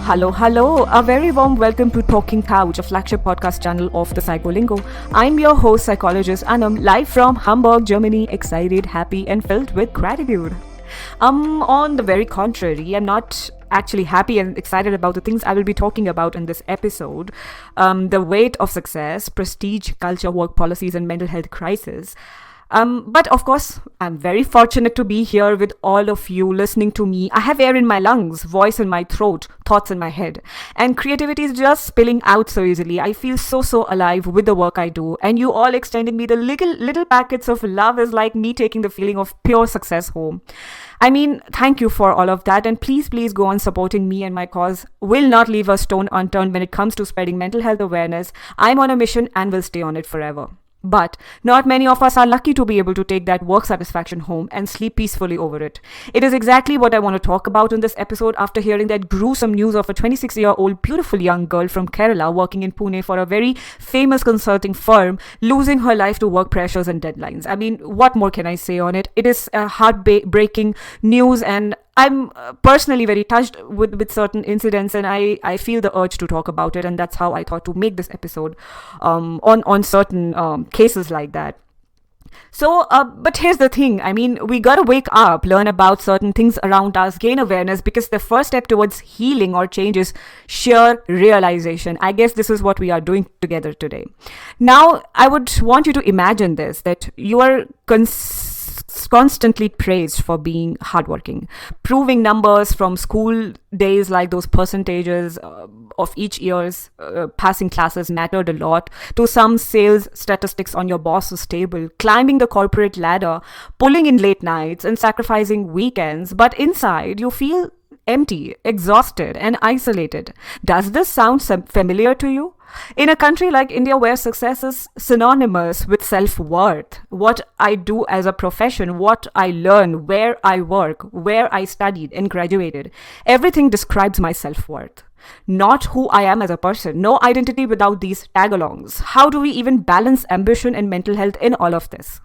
Hello. A very warm welcome to Talking Couch, a flagship podcast channel of the Psycholingo. I'm your host, Psychologist Anam, live from Hamburg, Germany, excited, happy, and filled with gratitude. On the very contrary, I'm not actually happy and excited about the things I will be talking about in this episode. The weight of success, prestige, culture, work policies, and mental health crisis. But of course, I'm very fortunate to be here with all of you listening to me. I have air in my lungs, voice in my throat, thoughts in my head, and creativity is just spilling out so easily. I feel so alive with the work I do, and you all extending me the little packets of love is like me taking the feeling of pure success home. I mean, thank you for all of that, and please go on supporting me and my cause. Will not leave a stone unturned when it comes to spreading mental health awareness. I'm on a mission and will stay on it forever. But not many of us are lucky to be able to take that work satisfaction home and sleep peacefully over it. It is exactly what I want to talk about in this episode after hearing that gruesome news of a 26-year-old beautiful young girl from Kerala working in Pune for a very famous consulting firm, losing her life to work pressures and deadlines. I mean, what more can I say on it? It is heartbreaking news, and I'm personally very touched with certain incidents, and I feel the urge to talk about it, and that's how I thought to make this episode on certain cases like that. So, but here's the thing. I mean, we gotta wake up, learn about certain things around us, gain awareness, because the first step towards healing or change is sheer realization. I guess this is what we are doing together today. Now, I would want you to imagine this, that you are constantly praised for being hardworking, proving numbers from school days like those percentages of each year's passing classes mattered a lot, to some sales statistics on your boss's table, climbing the corporate ladder, pulling in late nights and sacrificing weekends, but inside you feel empty, exhausted and isolated. Does this sound familiar to you? In a country like India, where success is synonymous with self-worth, what I do as a profession, what I learn, where I work, where I studied and graduated, everything describes my self-worth. Not who I am as a person. No identity without these tag-alongs. How do we even balance ambition and mental health in all of this?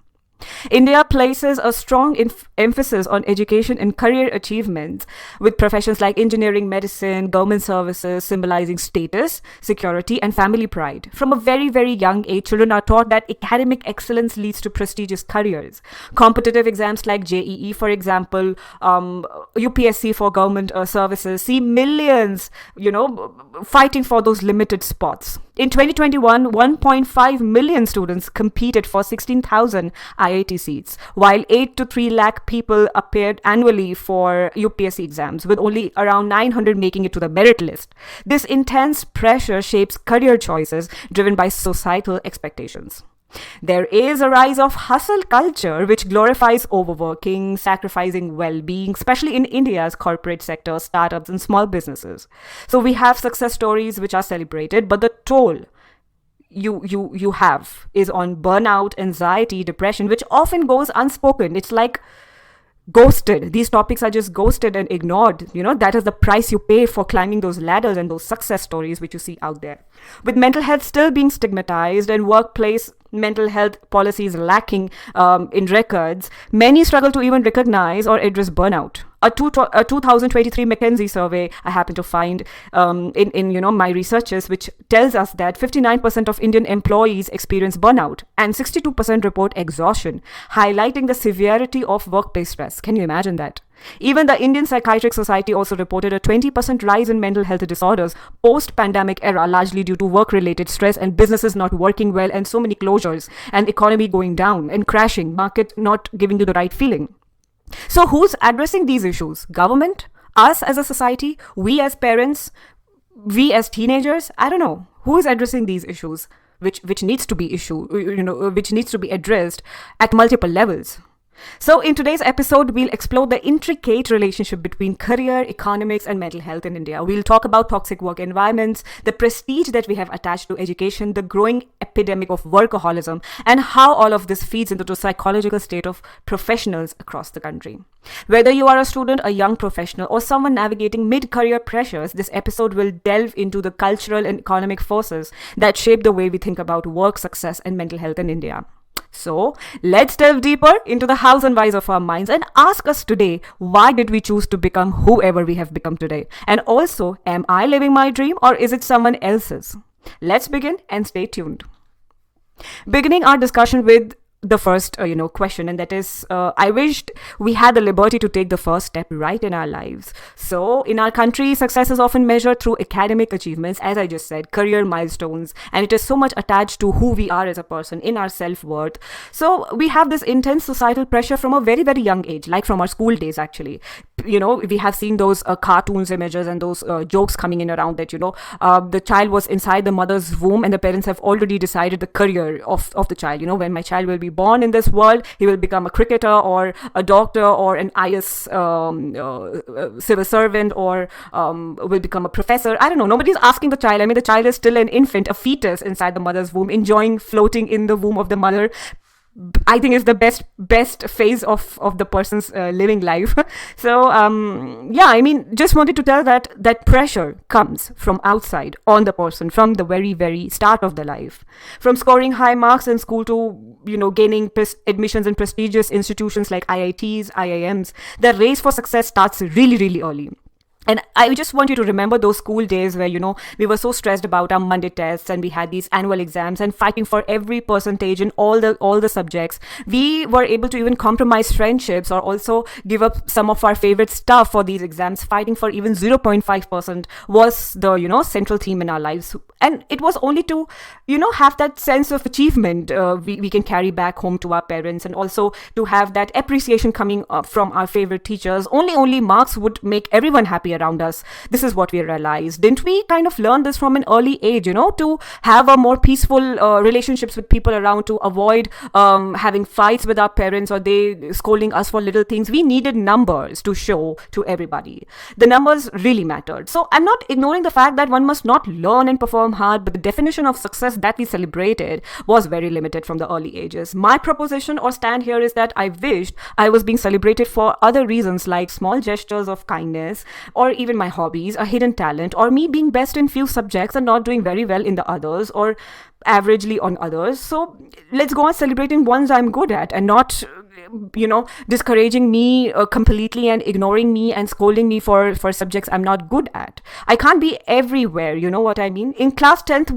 India places a strong emphasis on education and career achievements, with professions like engineering, medicine, government services symbolizing status, security, and family pride. From a very young age, children are taught that academic excellence leads to prestigious careers. Competitive exams like JEE, for example, UPSC for government services, see millions, fighting for those limited spots. In 2021, 1.5 million students competed for 16,000 IIT seats, while 8 to 3 lakh people appeared annually for UPSC exams, with only around 900 making it to the merit list. This intense pressure shapes career choices driven by societal expectations. There is a rise of hustle culture, which glorifies overworking, sacrificing well-being, especially in India's corporate sector, startups, and small businesses. So we have success stories which are celebrated, but the toll you have is on burnout, anxiety, depression, which often goes unspoken. It's like ghosted. These topics are just ghosted and ignored. That is the price you pay for climbing those ladders and those success stories which you see out there. With mental health still being stigmatized and workplace mental health policies lacking in records, many struggle to even recognize or address burnout. A 2023 McKinsey survey I happen to find in my researches, which tells us that 59% of Indian employees experience burnout and 62% report exhaustion, highlighting the severity of workplace stress. Can you imagine that? Even the Indian Psychiatric Society also reported a 20% rise in mental health disorders post-pandemic era, largely due to work-related stress and businesses not working well and so many closures and economy going down and crashing, market not giving you the right feeling. So who's addressing these issues? Government? Us as a society? We as parents? We as teenagers? I don't know. Who is addressing these issues, which needs to be which needs to be addressed at multiple levels? So in today's episode, we'll explore the intricate relationship between career, economics, and mental health in India. We'll talk about toxic work environments, the prestige that we have attached to education, the growing epidemic of workaholism, and how all of this feeds into the psychological state of professionals across the country. Whether you are a student, a young professional, or someone navigating mid-career pressures, this episode will delve into the cultural and economic forces that shape the way we think about work, success, and mental health in India. So let's delve deeper into the hows and whys of our minds and ask us today, why did we choose to become whoever we have become today? And also, am I living my dream or is it someone else's? Let's begin and stay tuned. Beginning our discussion with the first question, and that is, I wished we had the liberty to take the first step right in our lives. So in our country, success is often measured through academic achievements, as I just said, career milestones, and it is so much attached to who we are as a person, in our self-worth. So we have this intense societal pressure from a very, very young age, like from our school days actually. We have seen those cartoons images and those jokes coming in around that, the child was inside the mother's womb and the parents have already decided the career of the child. When my child will be born in this world, he will become a cricketer or a doctor or an IS civil servant, or will become a professor. I don't know. Nobody's asking the child. I mean, the child is still an infant, a fetus inside the mother's womb, enjoying floating in the womb of the mother. I think is the best phase of the person's living life. So just wanted to tell that pressure comes from outside on the person from the very, very start of the life, from scoring high marks in school to gaining admissions in prestigious institutions like IITs, IIMs. The race for success starts really, really early. And I just want you to remember those school days where, we were so stressed about our Monday tests and we had these annual exams and fighting for every percentage in all the subjects. We were able to even compromise friendships or also give up some of our favorite stuff for these exams. Fighting for even 0.5% was the, central theme in our lives. And it was only to, have that sense of achievement we can carry back home to our parents, and also to have that appreciation coming from our favorite teachers. Only marks would make everyone happy around us. This is what we realized. Didn't we kind of learn this from an early age, to have a more peaceful relationships with people around, to avoid having fights with our parents or they scolding us for little things? We needed numbers to show to everybody. The numbers really mattered. So I'm not ignoring the fact that one must not learn and perform hard, but the definition of success that we celebrated was very limited from the early ages. My proposition or stand here is that I wished I was being celebrated for other reasons, like small gestures of kindness, or even my hobbies, a hidden talent, or me being best in few subjects and not doing very well in the others, or averagely on others. So let's go on celebrating ones I'm good at, and not discouraging me completely and ignoring me and scolding me for subjects I'm not good at. I can't be everywhere, you know what I mean? In class 10th,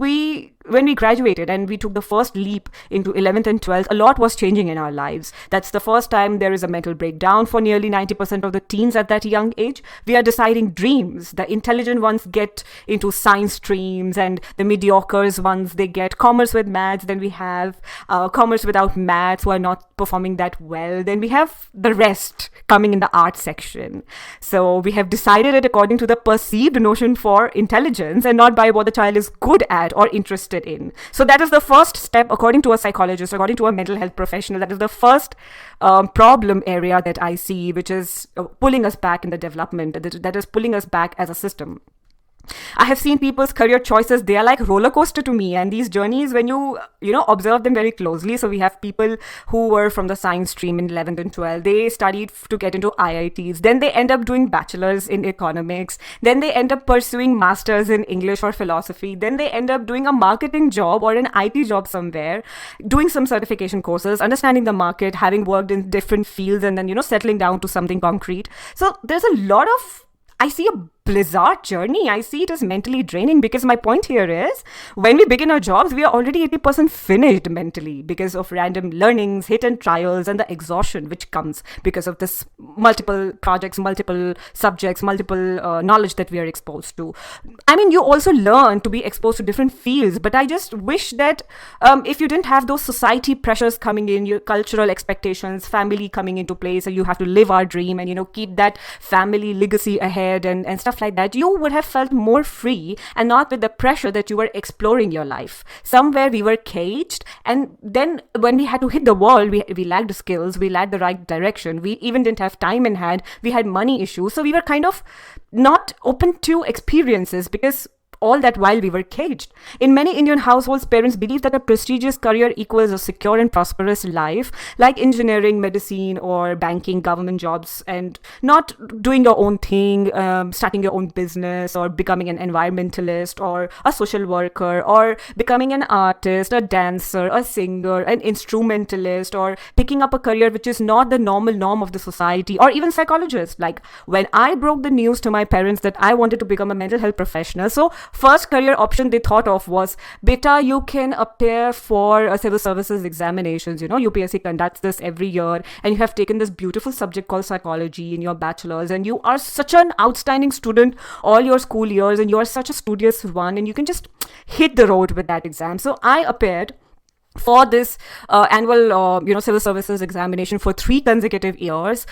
when we graduated and we took the first leap into 11th and 12th, a lot was changing in our lives. That's the first time there is a mental breakdown for nearly 90% of the teens at that young age. We are deciding dreams. The intelligent ones get into science streams, and the mediocres ones, they get commerce with maths. Then we have commerce without maths, who are not performing that well. Then we have the rest coming in the art section. So we have decided it according to the perceived notion for intelligence and not by what the child is good at or interested in. So that is the first step, according to a psychologist, according to a mental health professional. That is the first problem area that I see, which is pulling us back in the development, that is pulling us back as a system. I have seen people's career choices, they are like roller coaster to me, and these journeys, when you observe them very closely. So we have people who were from the science stream in 11th and 12th, they studied to get into IITs, then they end up doing bachelors in economics, then they end up pursuing masters in English or philosophy, then they end up doing a marketing job or an IT job somewhere, doing some certification courses, understanding the market, having worked in different fields, and then settling down to something concrete. So there's a lot of, I see a blizzard journey. I see it as mentally draining, because my point here is, when we begin our jobs, we are already 80% finished mentally because of random learnings, hit and trials, and the exhaustion which comes because of this multiple projects, multiple subjects, multiple knowledge that we are exposed to. I mean, you also learn to be exposed to different fields, but I just wish that if you didn't have those society pressures coming in, your cultural expectations, family coming into place, and you have to live our dream and keep that family legacy ahead and stuff like that, you would have felt more free and not with the pressure that you were exploring your life. Somewhere we were caged, and then when we had to hit the wall, we lacked the skills, we lacked the right direction, we even didn't have time in hand, we had money issues, so we were kind of not open to experiences because all that while we were caged. In many Indian households, parents believe that a prestigious career equals a secure and prosperous life, like engineering, medicine, or banking, government jobs, and not doing your own thing, starting your own business, or becoming an environmentalist, or a social worker, or becoming an artist, a dancer, a singer, an instrumentalist, or picking up a career which is not the normal norm of the society, or even psychologist. Like when I broke the news to my parents that I wanted to become a mental health professional, so first career option they thought of was, beta, you can appear for civil services examinations. UPSC conducts this every year, and you have taken this beautiful subject called psychology in your bachelor's, and you are such an outstanding student all your school years, and you are such a studious one, and you can just hit the road with that exam. So I appeared for this annual civil services examination for 3 consecutive years.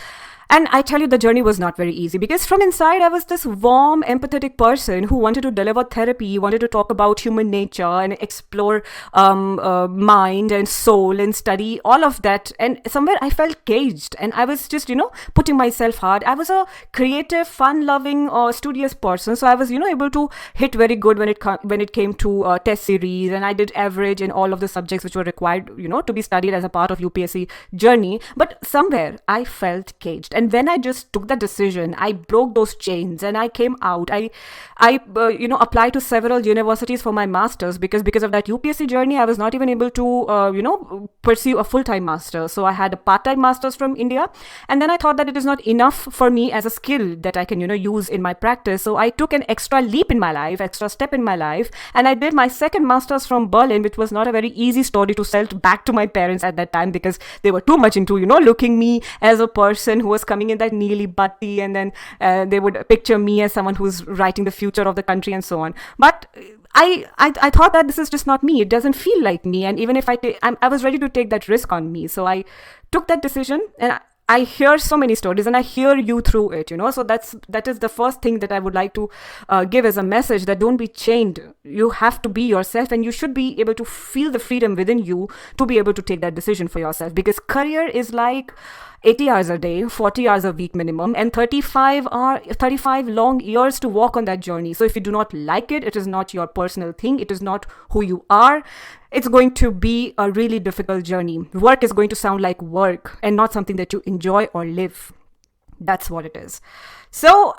And I tell you, the journey was not very easy, because from inside, I was this warm, empathetic person who wanted to deliver therapy, wanted to talk about human nature and explore mind and soul and study all of that. And somewhere I felt caged, and I was just, putting myself hard. I was a creative, fun-loving, studious person. So I was, able to hit very good when it came to test series, and I did average in all of the subjects which were required, to be studied as a part of UPSC journey. But somewhere I felt caged. And when I just took that decision, I broke those chains and I came out. I applied to several universities for my master's, because of that UPSC journey, I was not even able to, pursue a full-time master. So I had a part-time master's from India. And then I thought that it is not enough for me as a skill that I can, use in my practice. So I took an extra leap in my life, extra step in my life. And I did my second master's from Berlin, which was not a very easy story to sell back to my parents at that time, because they were too much into, looking me as a person who was coming in that neely butty, and then they would picture me as someone who's writing the future of the country and so on. But I thought that this is just not me. It doesn't feel like me. And even if I was ready to take that risk on me. So I took that decision, and I hear so many stories, and I hear you through it, So that is the first thing that I would like to give as a message, that don't be chained. You have to be yourself, and you should be able to feel the freedom within you to be able to take that decision for yourself. Because career is like 80 hours a day, 40 hours a week minimum, and 35 long years to walk on that journey. So if you do not like it, it is not your personal thing, it is not who you are, it's going to be a really difficult journey. Work is going to sound like work and not something that you enjoy or live. That's what it is. So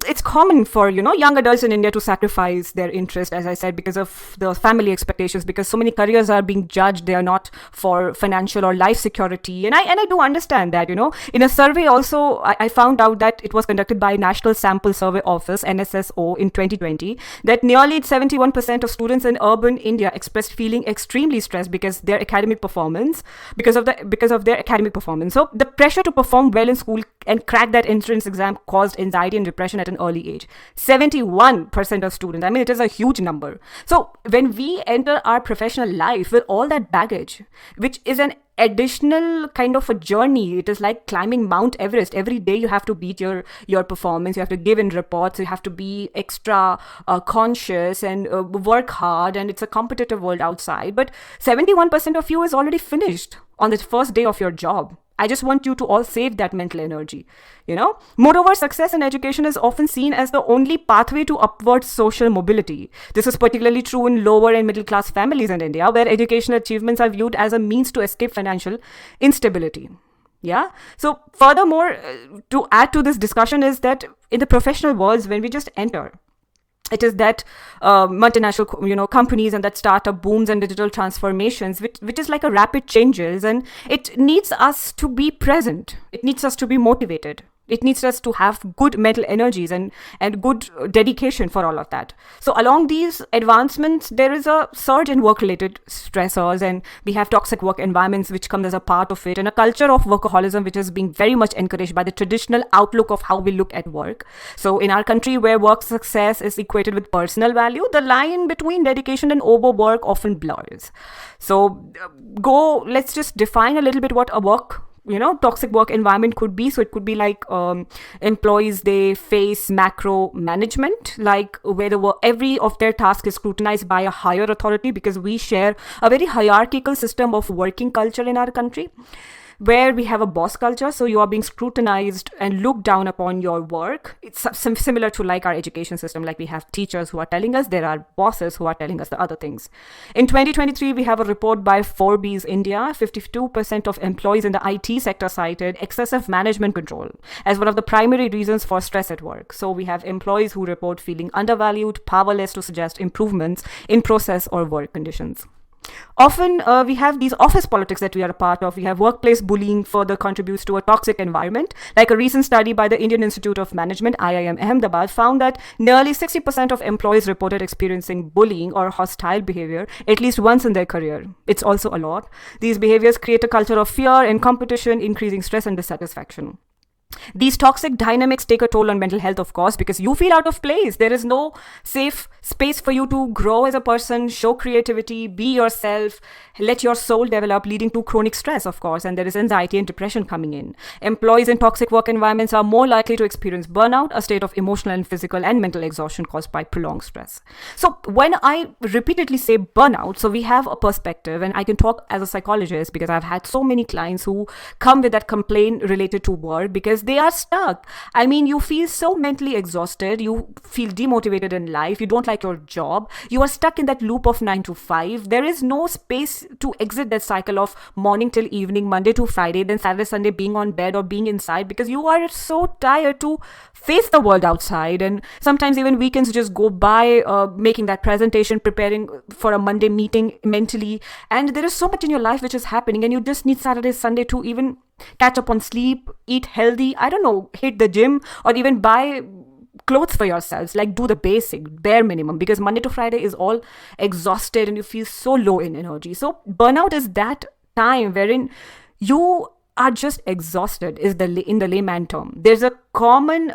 it's common for, young adults in India to sacrifice their interest, as I said, because of the family expectations, because so many careers are being judged. They are not for financial or life security. And I do understand that, In a survey also, I found out that it was conducted by National Sample Survey Office, NSSO, in 2020, that nearly 71% of students in urban India expressed feeling extremely stressed because of their academic performance. So the pressure to perform well in school and crack that entrance exam caused anxiety and depression at an early age. 71% of students. I mean, it is a huge number. So when we enter our professional life with all that baggage, which is an additional kind of a journey, it is like climbing Mount Everest. Every day you have to beat your performance, you have to give in reports, you have to be extra conscious and work hard, and it's a competitive world outside. But 71% of you is already finished on the first day of your job. I just want you to all save that mental energy, Moreover, success in education is often seen as the only pathway to upward social mobility. This is particularly true in lower and middle class families in India, where educational achievements are viewed as a means to escape financial instability. Yeah. So furthermore, to add to this discussion is that in the professional worlds, when we just enter, it is that multinational, companies and that startup booms and digital transformations, which is like a rapid changes, and it needs us to be present. It needs us to be motivated. It needs us to have good mental energies and good dedication for all of that. So along these advancements, there is a surge in work-related stressors, and we have toxic work environments which come as a part of it, and a culture of workaholism which is being very much encouraged by the traditional outlook of how we look at work. So in our country, where work success is equated with personal value, the line between dedication and overwork often blurs. So let's just define a little bit what a toxic work environment could be. So it could be like employees, they face macro management, like where every of their task is scrutinized by a higher authority, because we share a very hierarchical system of working culture in our country. where we have a boss culture. So you are being scrutinized and looked down upon your work. It's similar to like our education system. Like we have teachers who are telling us, there are bosses who are telling us the other things. In 2023, we have a report by Forbes India. 52% of employees in the IT sector cited excessive management control as one of the primary reasons for stress at work. So we have employees who report feeling undervalued, powerless to suggest improvements in process or work conditions. Often we have these office politics that we are a part of. We have workplace bullying further contributes to a toxic environment. Like a recent study by the Indian Institute of Management, IIM Ahmedabad, found that nearly 60% of employees reported experiencing bullying or hostile behavior at least once in their career. It's also a lot. These behaviors create a culture of fear and competition, increasing stress and dissatisfaction. These toxic dynamics take a toll on mental health, of course, because you feel out of place. There is no safe space for you to grow as a person, show creativity, be yourself, let your soul develop, leading to chronic stress, of course, and there is anxiety and depression coming in. Employees in toxic work environments are more likely to experience burnout, a state of emotional and physical and mental exhaustion caused by prolonged stress. So when I repeatedly say burnout, so we have a perspective, and I can talk as a psychologist because I've had so many clients who come with that complaint related to work because they are stuck. I mean, you feel so mentally exhausted, you feel demotivated in life, you don't like your job, you are stuck in that loop of 9 to 5. There is no space to exit that cycle of morning till evening, Monday to Friday, then Saturday, Sunday being on bed or being inside because you are so tired to face the world outside. And sometimes even weekends just go by making that presentation, preparing for a Monday meeting mentally. And there is so much in your life which is happening, and you just need Saturday, Sunday to even catch up on sleep, eat healthy, I don't know, hit the gym, or even buy clothes for yourselves, like do the basic bare minimum, because Monday to Friday is all exhausted and you feel so low in energy. So burnout is that time wherein you are just exhausted, is in the layman term. There's a common,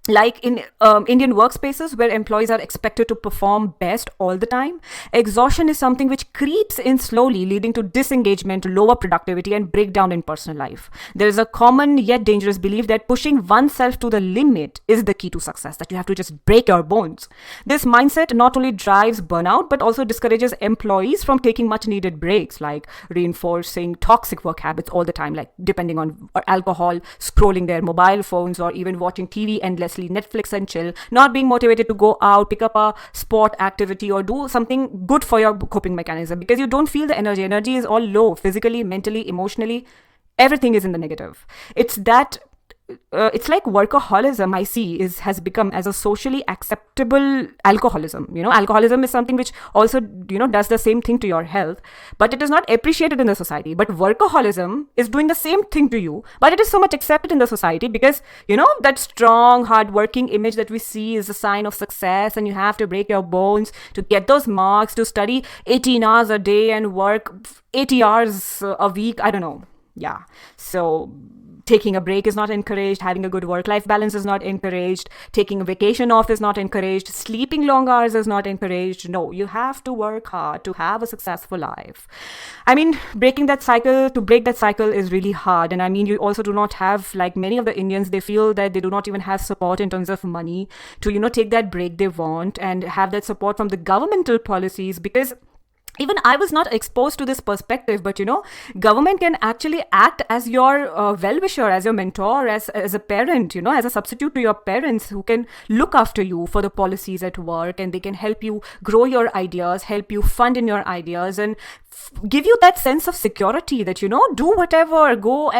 like in Indian workspaces where employees are expected to perform best all the time, exhaustion is something which creeps in slowly, leading to disengagement, lower productivity, and breakdown in personal life. There is a common yet dangerous belief that pushing oneself to the limit is the key to success, that you have to just break your bones. This mindset not only drives burnout, but also discourages employees from taking much needed breaks, like reinforcing toxic work habits all the time, like depending on alcohol, scrolling their mobile phones, or even watching TV endlessly, Netflix and chill, not being motivated to go out, pick up a sport activity, or do something good for your coping mechanism because you don't feel the energy. Energy is all low, physically, mentally, emotionally, everything is in the negative. It's like workaholism, I see, has become as a socially acceptable alcoholism. Alcoholism is something which also, does the same thing to your health, but it is not appreciated in the society. But workaholism is doing the same thing to you, but it is so much accepted in the society because, that strong, hardworking image that we see is a sign of success, and you have to break your bones to get those marks, to study 18 hours a day and work 80 hours a week. I don't know. Yeah. So taking a break is not encouraged, having a good work-life balance is not encouraged, taking a vacation off is not encouraged, sleeping long hours is not encouraged. No, you have to work hard to have a successful life. I mean, to break that cycle is really hard. And I mean, you also do not have, like many of the Indians, they feel that they do not even have support in terms of money to, take that break they want and have that support from the governmental policies, because even I was not exposed to this perspective, but government can actually act as your well-wisher, as your mentor, as a parent, as a substitute to your parents who can look after you for the policies at work, and they can help you grow your ideas, help you fund in your ideas, and give you that sense of security that, do whatever, go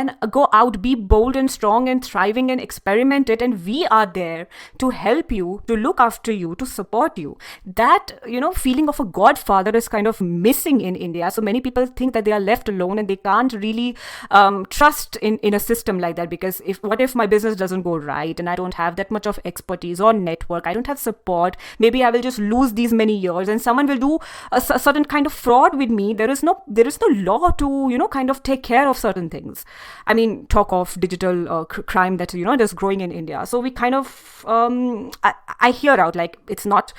out, be bold and strong and thriving and experiment it. And we are there to help you, to look after you, to support you. That, feeling of a godfather is kind of missing in India. So many people think that they are left alone and they can't really trust in a system like that, because what if my business doesn't go right and I don't have that much of expertise or network, I don't have support, maybe I will just lose these many years and someone will do a certain kind of fraud with me. There is no law to kind of take care of certain things. I mean, talk of digital crime that that's growing in India. So we kind of I hear out like it's not.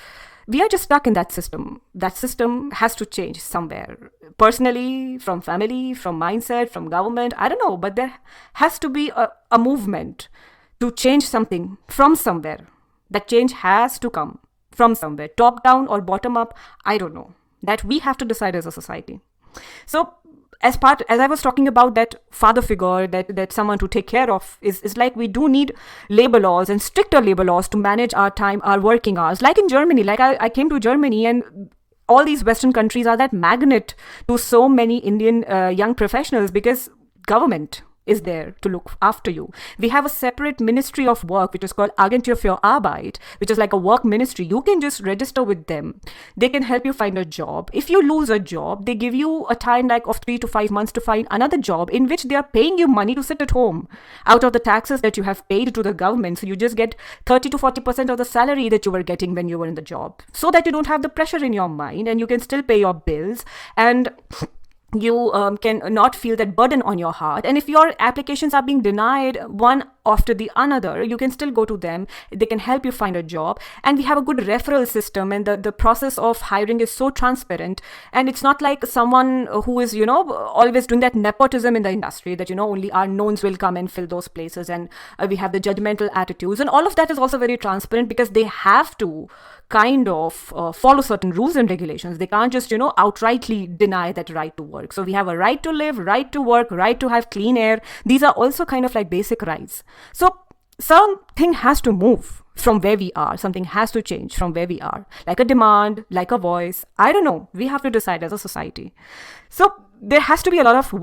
We are just stuck in that system. That system has to change somewhere. Personally, from family, from mindset, from government, I don't know. But there has to be a movement to change something from somewhere. That change has to come from somewhere. Top down or bottom up, I don't know. That we have to decide as a society. So as I was talking about that father figure, that someone to take care of, is like we do need labor laws and stricter labor laws to manage our time, our working hours. Like in Germany, like I came to Germany, and all these Western countries are that magnet to so many Indian young professionals because government is there to look after you. We have a separate ministry of work, which is called Agentur für Arbeit, which is like a work ministry. You can just register with them. They can help you find a job. If you lose a job, they give you a time like of 3 to 5 months to find another job in which they are paying you money to sit at home out of the taxes that you have paid to the government. So you just get 30 to 40% of the salary that you were getting when you were in the job, so that you don't have the pressure in your mind and you can still pay your bills, and you can not feel that burden on your heart. And if your applications are being denied one after the another, you can still go to them. They can help you find a job. And we have a good referral system, and the process of hiring is so transparent. And it's not like someone who is, always doing that nepotism in the industry, that, only our knowns will come and fill those places. And we have the judgmental attitudes. And all of that is also very transparent because they have to kind of follow certain rules and regulations. They can't just, outrightly deny that right to work. So we have a right to live, right to work, right to have clean air. These are also kind of like basic rights. So something has to move from where we are. Something has to change from where we are. Like a demand, like a voice. I don't know. We have to decide as a society. So there has to be a lot of,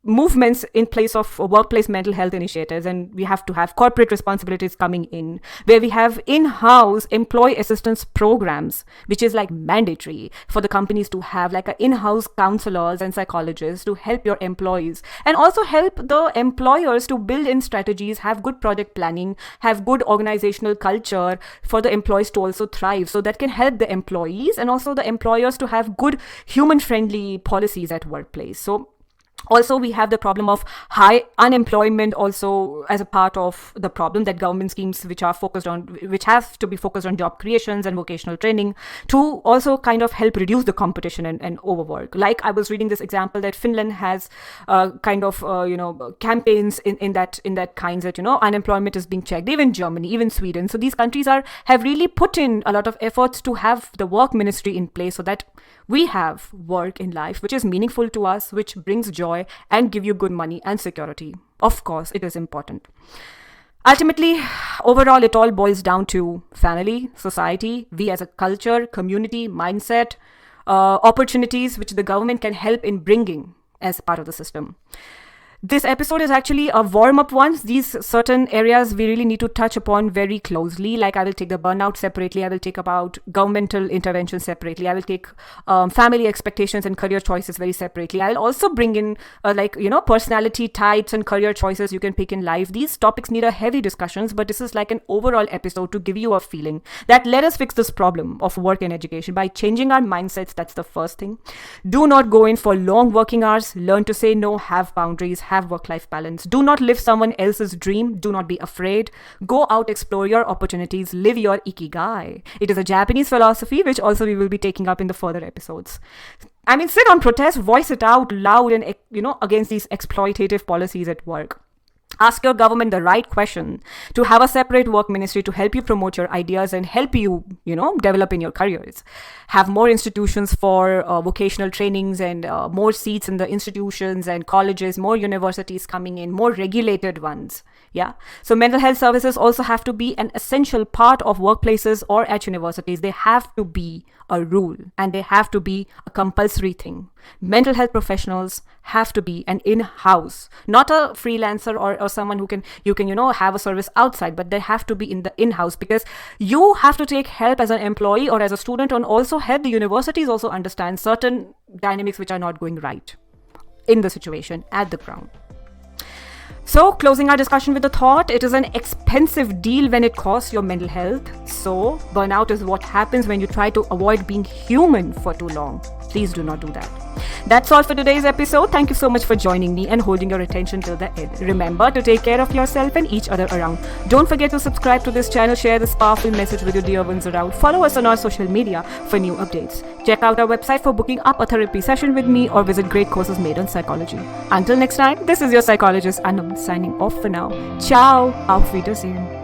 movements in place of workplace mental health initiatives, and we have to have corporate responsibilities coming in, where we have in-house employee assistance programs, which is like mandatory for the companies to have like in-house counselors and psychologists to help your employees, and also help the employers to build in strategies, have good project planning, have good organizational culture for the employees to also thrive. So that can help the employees and also the employers to have good human-friendly policies at workplace. So also, we have the problem of high unemployment also as a part of the problem, that government schemes which have to be focused on job creations and vocational training to also kind of help reduce the competition and overwork. Like I was reading this example that Finland has campaigns in that kinds that, unemployment is being checked, even Germany, even Sweden. So these countries have really put in a lot of efforts to have the work ministry in place so that we have work in life which is meaningful to us, which brings joy and give you good money and security. Of course, it is important. Ultimately, overall, it all boils down to family, society, we as a culture, community, mindset, opportunities which the government can help in bringing as part of the system. This episode is actually a warm-up one. These certain areas we really need to touch upon very closely. Like I will take the burnout separately. I will take about governmental intervention separately. I will take family expectations and career choices very separately. I'll also bring in personality types and career choices you can pick in life. These topics need a heavy discussions, but this is like an overall episode to give you a feeling that let us fix this problem of work and education by changing our mindsets. That's the first thing. Do not go in for long working hours. Learn to say no, have boundaries, have work-life balance. Do not live someone else's dream. Do not be afraid. Go out, explore your opportunities, live your ikigai. It is a Japanese philosophy, which also we will be taking up in the further episodes. I mean, sit on protest, voice it out loud and, against these exploitative policies at work. Ask your government the right question to have a separate work ministry to help you promote your ideas and help you, develop in your careers. Have more institutions for vocational trainings and more seats in the institutions and colleges, more universities coming in, more regulated ones. Yeah. So mental health services also have to be an essential part of workplaces or at universities. They have to be a rule and they have to be a compulsory thing. Mental health professionals have to be an in-house, not a freelancer or someone who you can have a service outside, but they have to be in the in-house, because you have to take help as an employee or as a student, and also help the universities also understand certain dynamics which are not going right in the situation at the ground. So, closing our discussion with the thought, it is an expensive deal when it costs your mental health. So, burnout is what happens when you try to avoid being human for too long. Please do not do that. That's all for today's episode. Thank you so much for joining me and holding your attention till the end. Remember to take care of yourself and each other around. Don't forget to subscribe to this channel, share this powerful message with your dear ones around. Follow us on our social media for new updates. Check out our website for booking up a therapy session with me or visit great courses made on psychology. Until next time, this is your psychologist Anam signing off for now. Ciao. Auf Wiedersehen.